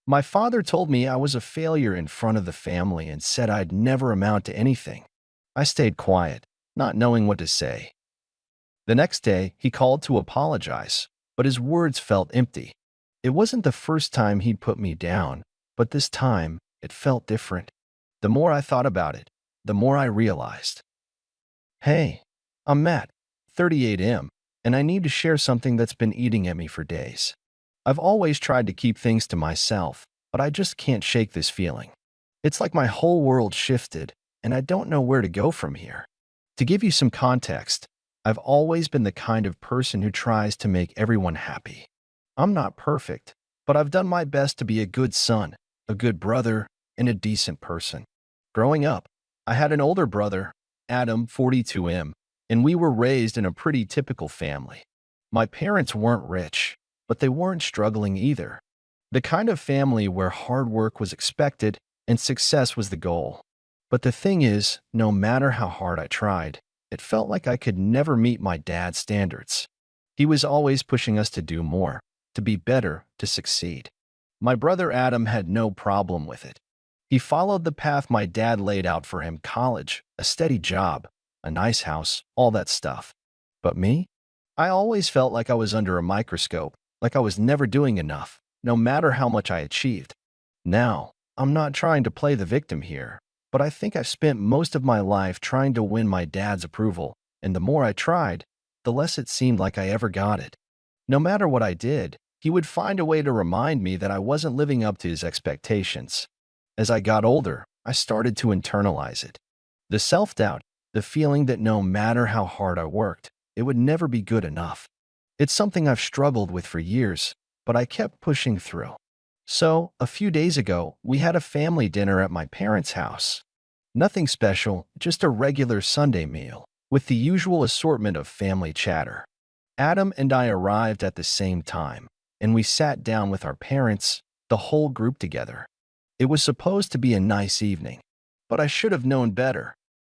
My father told me I was a failure in front of the family and said I'd never amount to anything. I stayed quiet, not knowing what to say. The next day, he called to apologize, but his words felt empty. It wasn't the first time he'd put me down, but this time, it felt different. The more I thought about it, the more I realized. Hey, I'm Matt, 38M, and I need to share something that's been eating at me for days. I've always tried to keep things to myself, but I just can't shake this feeling. It's like my whole world shifted, and I don't know where to go from here. To give you some context, I've always been the kind of person who tries to make everyone happy. I'm not perfect, but I've done my best to be a good son, a good brother, and a decent person. Growing up, I had an older brother, Adam, 42M, and we were raised in a pretty typical family. My parents weren't rich, but they weren't struggling either. The kind of family where hard work was expected and success was the goal. But the thing is, no matter how hard I tried, it felt like I could never meet my dad's standards. He was always pushing us to do more, to be better, to succeed. My brother Adam had no problem with it. He followed the path my dad laid out for him: college, a steady job, a nice house, all that stuff. But me? I always felt like I was under a microscope, like I was never doing enough, no matter how much I achieved. Now, I'm not trying to play the victim here, but I think I've spent most of my life trying to win my dad's approval, and the more I tried, the less it seemed like I ever got it. No matter what I did, he would find a way to remind me that I wasn't living up to his expectations. As I got older, I started to internalize it. The self-doubt, the feeling that no matter how hard I worked, it would never be good enough. It's something I've struggled with for years, but I kept pushing through. So, a few days ago, we had a family dinner at my parents' house. Nothing special, just a regular Sunday meal, with the usual assortment of family chatter. Adam and I arrived at the same time, and we sat down with our parents, the whole group together. It was supposed to be a nice evening, but I should have known better.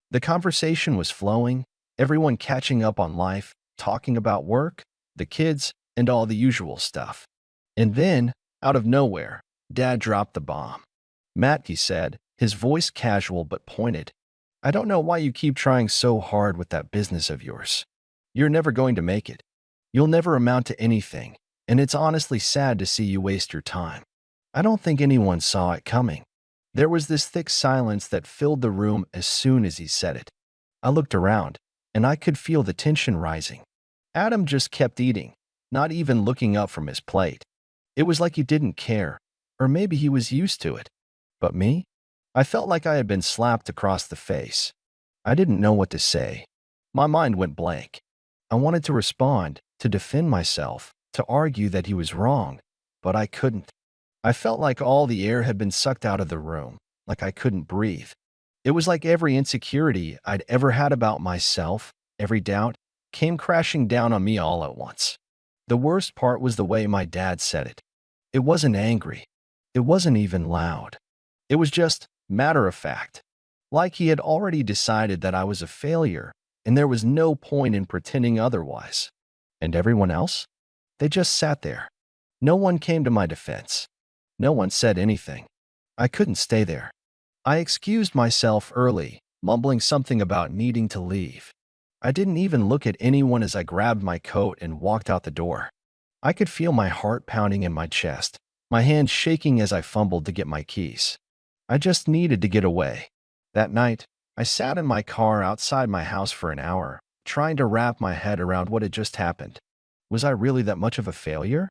The conversation was flowing, everyone catching up on life, talking about work, the kids, and all the usual stuff. And then, out of nowhere, Dad dropped the bomb. "Matt," he said, his voice casual but pointed, "I don't know why you keep trying so hard with that business of yours. You're never going to make it. You'll never amount to anything, and it's honestly sad to see you waste your time." I don't think anyone saw it coming. There was this thick silence that filled the room as soon as he said it. I looked around, and I could feel the tension rising. Adam just kept eating, not even looking up from his plate. It was like he didn't care, or maybe he was used to it. But me? I felt like I had been slapped across the face. I didn't know what to say. My mind went blank. I wanted to respond, to defend myself, to argue that he was wrong, but I couldn't. I felt like all the air had been sucked out of the room, like I couldn't breathe. It was like every insecurity I'd ever had about myself, every doubt, came crashing down on me all at once. The worst part was the way my dad said it. It wasn't angry. It wasn't even loud. It was just matter of fact. Like he had already decided that I was a failure, and there was no point in pretending otherwise. And everyone else? They just sat there. No one came to my defense. No one said anything. I couldn't stay there. I excused myself early, mumbling something about needing to leave. I didn't even look at anyone as I grabbed my coat and walked out the door. I could feel my heart pounding in my chest, my hands shaking as I fumbled to get my keys. I just needed to get away. That night, I sat in my car outside my house for an hour, trying to wrap my head around what had just happened. Was I really that much of a failure?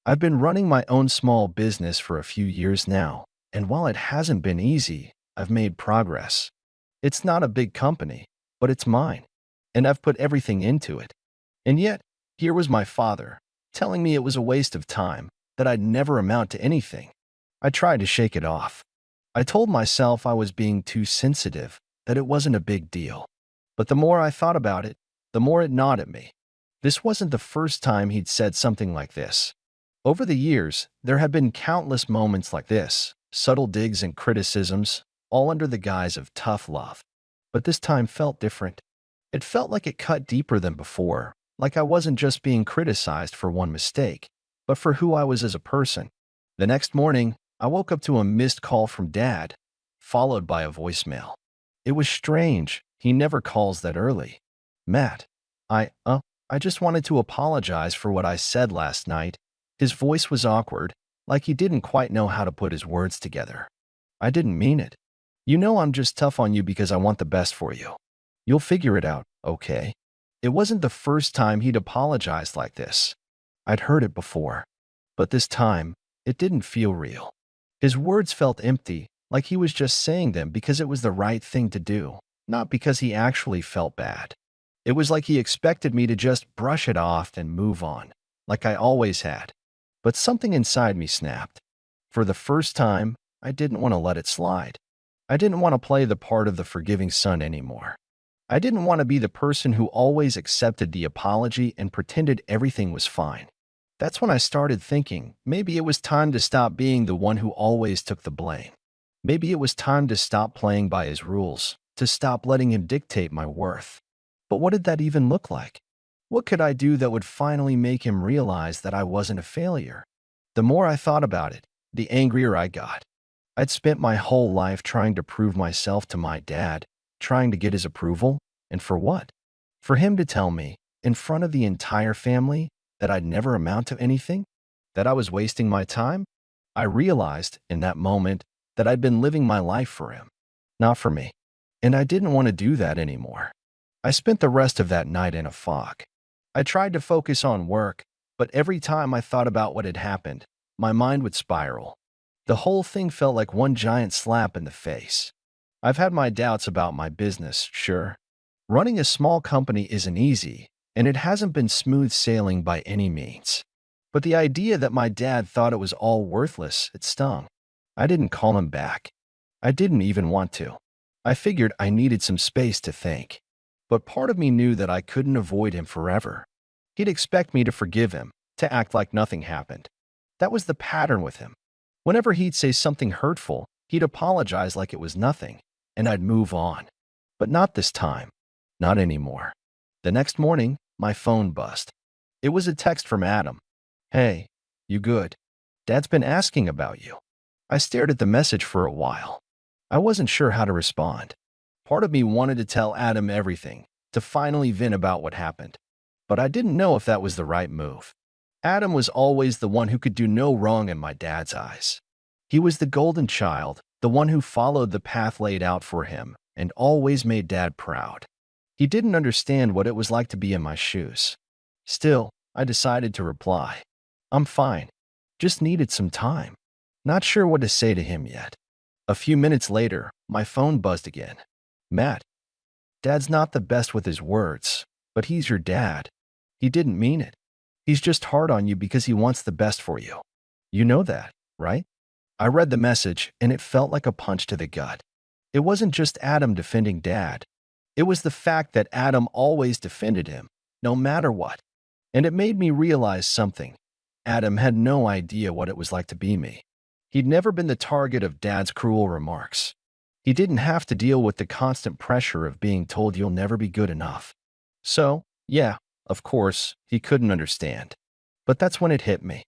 I've been running my own small business for a few years now, and while it hasn't been easy, I've made progress. It's not a big company, but it's mine, and I've put everything into it. And yet, here was my father, telling me it was a waste of time, that I'd never amount to anything. I tried to shake it off. I told myself I was being too sensitive, that it wasn't a big deal. But the more I thought about it, the more it gnawed at me. This wasn't the first time he'd said something like this. Over the years, there had been countless moments like this, subtle digs and criticisms, all under the guise of tough love. But this time felt different. It felt like it cut deeper than before, like I wasn't just being criticized for one mistake, but for who I was as a person. The next morning, I woke up to a missed call from Dad, followed by a voicemail. It was strange. He never calls that early. Matt, I just wanted to apologize for what I said last night. His voice was awkward, like he didn't quite know how to put his words together. I didn't mean it. You know I'm just tough on you because I want the best for you. You'll figure it out, okay? It wasn't the first time he'd apologized like this. I'd heard it before. But this time, it didn't feel real. His words felt empty, like he was just saying them because it was the right thing to do, not because he actually felt bad. It was like he expected me to just brush it off and move on, like I always had. But something inside me snapped. For the first time, I didn't want to let it slide. I didn't want to play the part of the forgiving son anymore. I didn't want to be the person who always accepted the apology and pretended everything was fine. That's when I started thinking maybe it was time to stop being the one who always took the blame. Maybe it was time to stop playing by his rules, to stop letting him dictate my worth. But what did that even look like? What could I do that would finally make him realize that I wasn't a failure? The more I thought about it, the angrier I got. I'd spent my whole life trying to prove myself to my dad, trying to get his approval, and for what? For him to tell me, in front of the entire family, that I'd never amount to anything? That I was wasting my time? I realized, in that moment, that I'd been living my life for him, not for me. And I didn't want to do that anymore. I spent the rest of that night in a fog. I tried to focus on work, but every time I thought about what had happened, my mind would spiral. The whole thing felt like one giant slap in the face. I've had my doubts about my business, sure. Running a small company isn't easy, and it hasn't been smooth sailing by any means. But the idea that my dad thought it was all worthless, it stung. I didn't call him back. I didn't even want to. I figured I needed some space to think. But part of me knew that I couldn't avoid him forever. He'd expect me to forgive him, to act like nothing happened. That was the pattern with him. Whenever he'd say something hurtful, he'd apologize like it was nothing, and I'd move on. But not this time. Not anymore. The next morning, my phone buzzed. It was a text from Adam. Hey, you good? Dad's been asking about you. I stared at the message for a while. I wasn't sure how to respond. Part of me wanted to tell Adam everything, to finally vent about what happened. But I didn't know if that was the right move. Adam was always the one who could do no wrong in my dad's eyes. He was the golden child, the one who followed the path laid out for him, and always made Dad proud. He didn't understand what it was like to be in my shoes. Still, I decided to reply. I'm fine. Just needed some time. Not sure what to say to him yet. A few minutes later, my phone buzzed again. Matt, Dad's not the best with his words, but he's your dad. He didn't mean it. He's just hard on you because he wants the best for you. You know that, right? I read the message, and it felt like a punch to the gut. It wasn't just Adam defending Dad. It was the fact that Adam always defended him, no matter what. And it made me realize something. Adam had no idea what it was like to be me. He'd never been the target of Dad's cruel remarks. He didn't have to deal with the constant pressure of being told you'll never be good enough. So, yeah, of course, he couldn't understand. But that's when it hit me.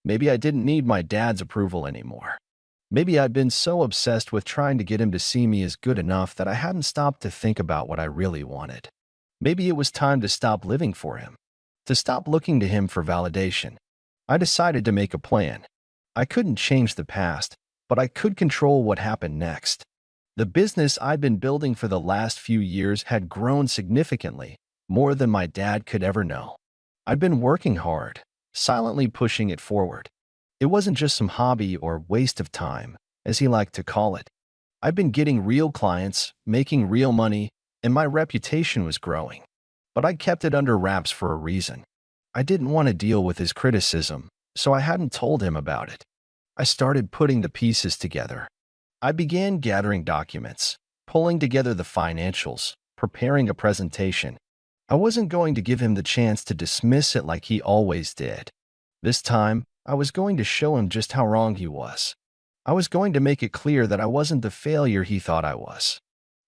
Maybe I didn't need my dad's approval anymore. Maybe I'd been so obsessed with trying to get him to see me as good enough that I hadn't stopped to think about what I really wanted. Maybe it was time to stop living for him, to stop looking to him for validation. I decided to make a plan. I couldn't change the past, but I could control what happened next. The business I'd been building for the last few years had grown significantly, more than my dad could ever know. I'd been working hard, silently pushing it forward. It wasn't just some hobby or waste of time, as he liked to call it. I'd been getting real clients, making real money, and my reputation was growing. But I kept it under wraps for a reason. I didn't want to deal with his criticism, so I hadn't told him about it. I started putting the pieces together. I began gathering documents, pulling together the financials, preparing a presentation. I wasn't going to give him the chance to dismiss it like he always did. This time, I was going to show him just how wrong he was. I was going to make it clear that I wasn't the failure he thought I was.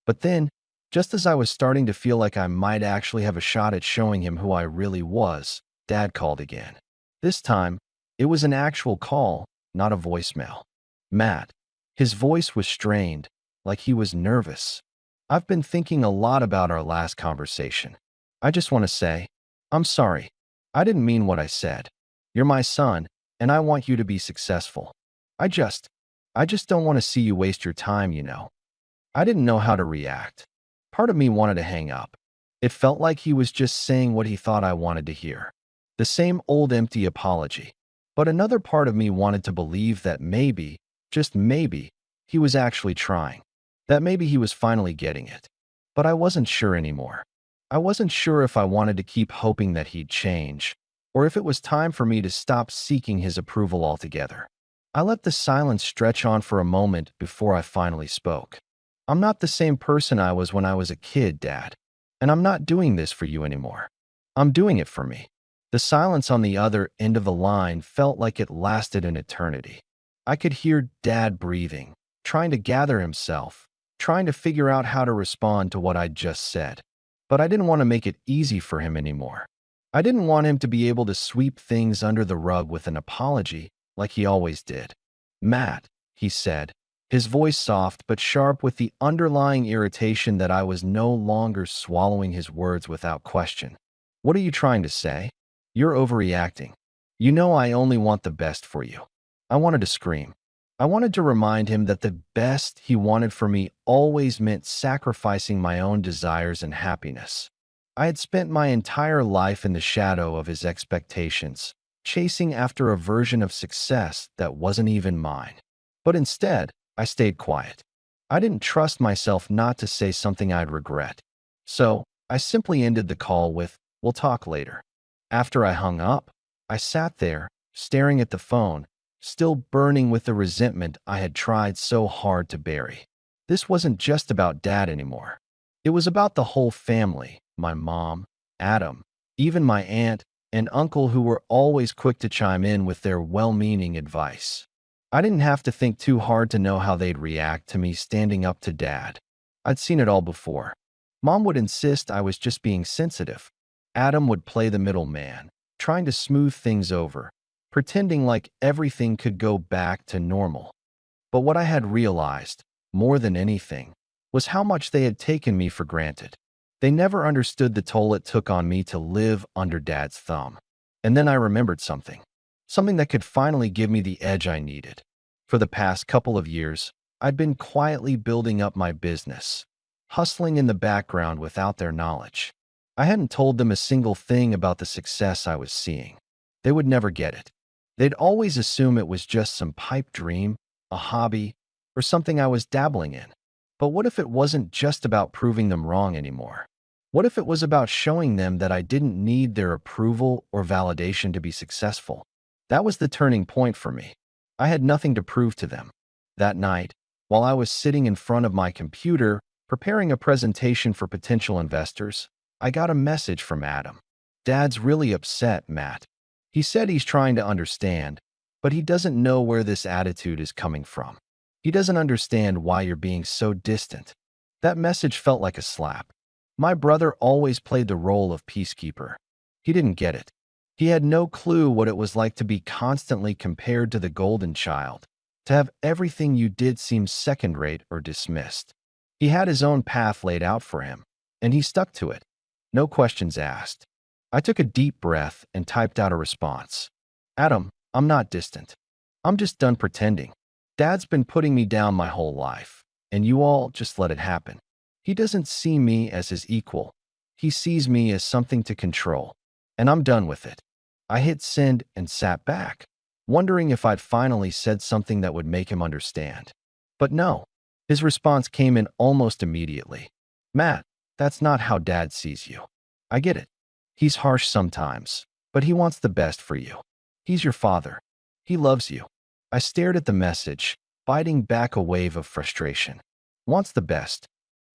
But then, just as I was starting to feel like I might actually have a shot at showing him who I really was, Dad called again. This time, it was an actual call, not a voicemail. Matt. His voice was strained, like he was nervous. I've been thinking a lot about our last conversation. I just want to say, I'm sorry. I didn't mean what I said. You're my son, and I want you to be successful. I just, I just don't want to see you waste your time. I didn't know how to react. Part of me wanted to hang up. It felt like he was just saying what he thought I wanted to hear. The same old empty apology. But another part of me wanted to believe that maybe, just maybe, he was actually trying. That maybe he was finally getting it. But I wasn't sure anymore. I wasn't sure if I wanted to keep hoping that he'd change, or if it was time for me to stop seeking his approval altogether. I let the silence stretch on for a moment before I finally spoke. I'm not the same person I was when I was a kid, Dad. And I'm not doing this for you anymore. I'm doing it for me. The silence on the other end of the line felt like it lasted an eternity. I could hear Dad breathing, trying to gather himself, trying to figure out how to respond to what I'd just said. But I didn't want to make it easy for him anymore. I didn't want him to be able to sweep things under the rug with an apology like he always did. Matt, he said, his voice soft but sharp with the underlying irritation that I was no longer swallowing his words without question. What are you trying to say? You're overreacting. You know I only want the best for you. I wanted to scream. I wanted to remind him that the best he wanted for me always meant sacrificing my own desires and happiness. I had spent my entire life in the shadow of his expectations, chasing after a version of success that wasn't even mine. But instead, I stayed quiet. I didn't trust myself not to say something I'd regret. So, I simply ended the call with, "We'll talk later." After I hung up, I sat there, staring at the phone, still burning with the resentment I had tried so hard to bury. This wasn't just about Dad anymore. It was about the whole family, my mom, Adam, even my aunt and uncle who were always quick to chime in with their well-meaning advice. I didn't have to think too hard to know how they'd react to me standing up to Dad. I'd seen it all before. Mom would insist I was just being sensitive. Adam would play the middleman, trying to smooth things over, pretending like everything could go back to normal. But what I had realized, more than anything, was how much they had taken me for granted. They never understood the toll it took on me to live under Dad's thumb. And then I remembered something. Something that could finally give me the edge I needed. For the past couple of years, I'd been quietly building up my business, hustling in the background without their knowledge. I hadn't told them a single thing about the success I was seeing. They would never get it. They'd always assume it was just some pipe dream, a hobby, or something I was dabbling in. But what if it wasn't just about proving them wrong anymore? What if it was about showing them that I didn't need their approval or validation to be successful? That was the turning point for me. I had nothing to prove to them. That night, while I was sitting in front of my computer, preparing a presentation for potential investors, I got a message from Adam. "Dad's really upset, Matt. He said he's trying to understand, but he doesn't know where this attitude is coming from. He doesn't understand why you're being so distant." That message felt like a slap. My brother always played the role of peacekeeper. He didn't get it. He had no clue what it was like to be constantly compared to the golden child, to have everything you did seem second-rate or dismissed. He had his own path laid out for him, and he stuck to it. No questions asked. I took a deep breath and typed out a response. "Adam, I'm not distant. I'm just done pretending. Dad's been putting me down my whole life, and you all just let it happen. He doesn't see me as his equal. He sees me as something to control, and I'm done with it." I hit send and sat back, wondering if I'd finally said something that would make him understand. But no, his response came in almost immediately. "Matt, that's not how Dad sees you. I get it. He's harsh sometimes, but he wants the best for you. He's your father. He loves you." I stared at the message, fighting back a wave of frustration. Wants the best.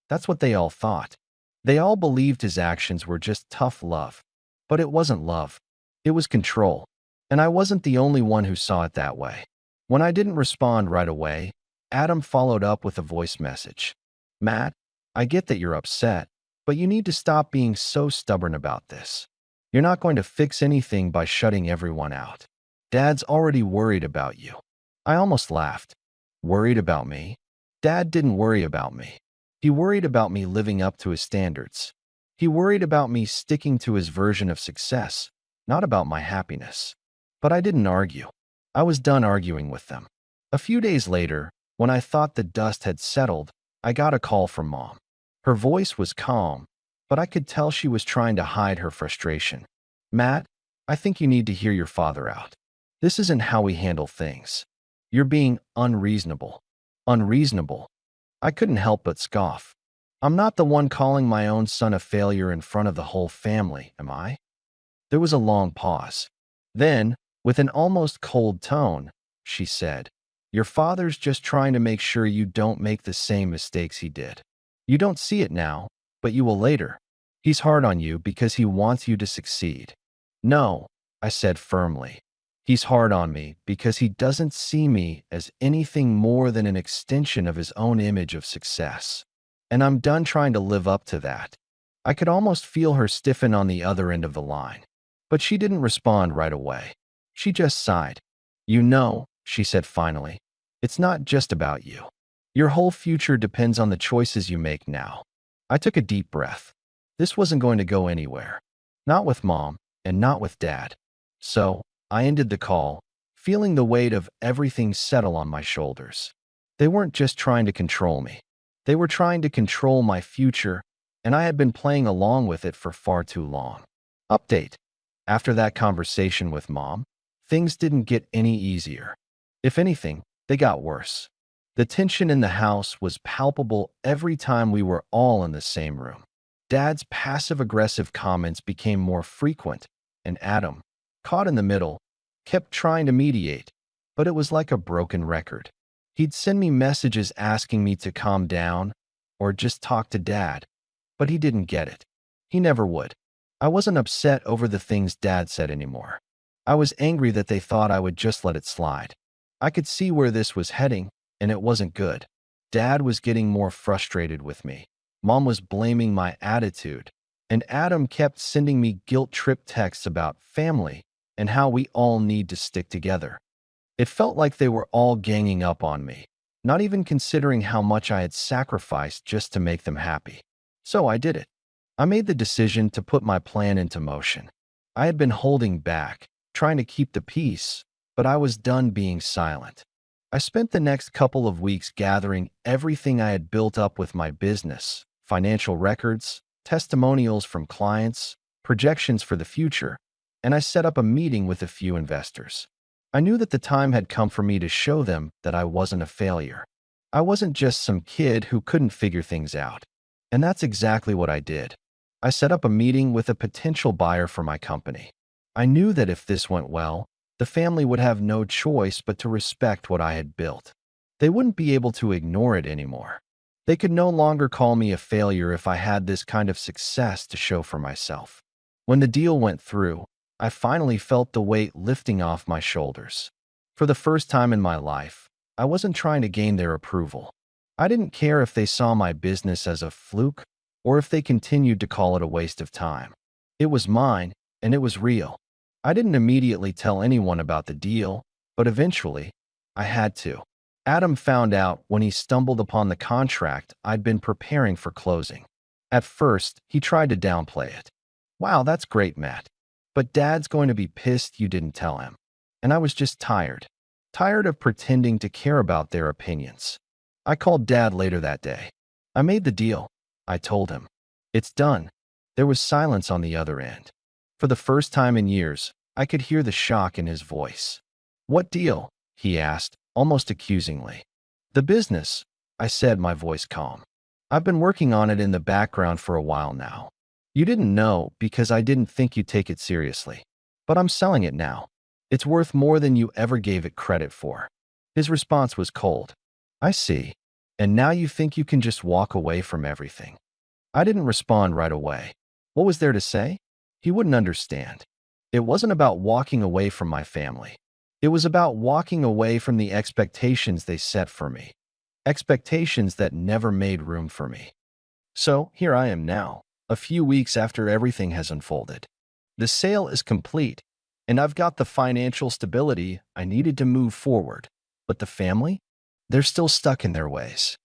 That's what they all thought. They all believed his actions were just tough love. But it wasn't love. It was control. And I wasn't the only one who saw it that way. When I didn't respond right away, Adam followed up with a voice message. "Matt, I get that you're upset, but you need to stop being so stubborn about this. You're not going to fix anything by shutting everyone out. Dad's already worried about you." I almost laughed. Worried about me? Dad didn't worry about me. He worried about me living up to his standards. He worried about me sticking to his version of success, not about my happiness. But I didn't argue. I was done arguing with them. A few days later, when I thought the dust had settled, I got a call from Mom. Her voice was calm, but I could tell she was trying to hide her frustration. Matt, I think you need to hear your father out. This isn't how we handle things. You're being unreasonable. Unreasonable. I couldn't help but scoff. I'm not the one calling my own son a failure in front of the whole family, am I? There was a long pause. Then, with an almost cold tone, she said, your father's just trying to make sure you don't make the same mistakes he did. You don't see it now, but you will later. He's hard on you because he wants you to succeed. No, I said firmly. He's hard on me because he doesn't see me as anything more than an extension of his own image of success. And I'm done trying to live up to that. I could almost feel her stiffen on the other end of the line. But she didn't respond right away. She just sighed. You know, she said finally, it's not just about you. Your whole future depends on the choices you make now. I took a deep breath. This wasn't going to go anywhere. Not with Mom, and not with Dad. So, I ended the call, feeling the weight of everything settle on my shoulders. They weren't just trying to control me. They were trying to control my future, and I had been playing along with it for far too long. Update. After that conversation with Mom, things didn't get any easier. If anything, they got worse. The tension in the house was palpable every time we were all in the same room. Dad's passive-aggressive comments became more frequent, and Adam, caught in the middle, kept trying to mediate, but it was like a broken record. He'd send me messages asking me to calm down or just talk to Dad, but he didn't get it. He never would. I wasn't upset over the things Dad said anymore. I was angry that they thought I would just let it slide. I could see where this was heading, and it wasn't good. Dad was getting more frustrated with me. Mom was blaming my attitude, and Adam kept sending me guilt-trip texts about family and how we all need to stick together. It felt like they were all ganging up on me, not even considering how much I had sacrificed just to make them happy. So I did it. I made the decision to put my plan into motion. I had been holding back, trying to keep the peace, but I was done being silent. I spent the next couple of weeks gathering everything I had built up with my business, financial records, testimonials from clients, projections for the future, and I set up a meeting with a few investors. I knew that the time had come for me to show them that I wasn't a failure. I wasn't just some kid who couldn't figure things out. And that's exactly what I did. I set up a meeting with a potential buyer for my company. I knew that if this went well, the family would have no choice but to respect what I had built. They wouldn't be able to ignore it anymore. They could no longer call me a failure if I had this kind of success to show for myself. When the deal went through, I finally felt the weight lifting off my shoulders. For the first time in my life, I wasn't trying to gain their approval. I didn't care if they saw my business as a fluke or if they continued to call it a waste of time. It was mine, and it was real. I didn't immediately tell anyone about the deal, but eventually, I had to. Adam found out when he stumbled upon the contract I'd been preparing for closing. At first, he tried to downplay it. Wow, that's great, Matt. But Dad's going to be pissed you didn't tell him. And I was just tired. Tired of pretending to care about their opinions. I called Dad later that day. I made the deal, I told him. It's done. There was silence on the other end. For the first time in years, I could hear the shock in his voice. What deal? He asked, almost accusingly. The business, I said, my voice calm. I've been working on it in the background for a while now. You didn't know because I didn't think you'd take it seriously. But I'm selling it now. It's worth more than you ever gave it credit for. His response was cold. I see. And now you think you can just walk away from everything. I didn't respond right away. What was there to say? He wouldn't understand. It wasn't about walking away from my family. It was about walking away from the expectations they set for me. Expectations that never made room for me. So here I am now, a few weeks after everything has unfolded. The sale is complete, and I've got the financial stability I needed to move forward. But the family? They're still stuck in their ways.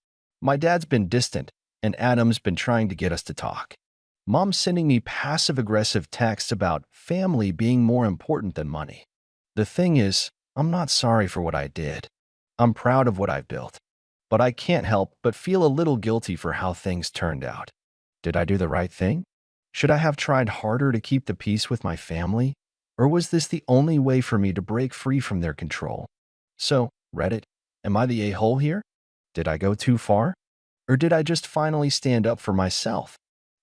My dad's been distant, and Adam's been trying to get us to talk. Mom's sending me passive-aggressive texts about family being more important than money. The thing is, I'm not sorry for what I did. I'm proud of what I've built. But I can't help but feel a little guilty for how things turned out. Did I do the right thing? Should I have tried harder to keep the peace with my family? Or was this the only way for me to break free from their control? So, Reddit, am I the a-hole here? Did I go too far? Or did I just finally stand up for myself?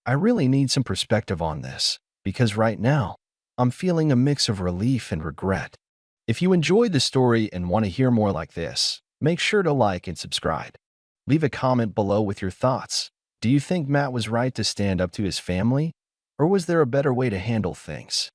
I really need some perspective on this, because right now, I'm feeling a mix of relief and regret. If you enjoyed the story and want to hear more like this, make sure to like and subscribe. Leave a comment below with your thoughts. Do you think Matt was right to stand up to his family? Or was there a better way to handle things?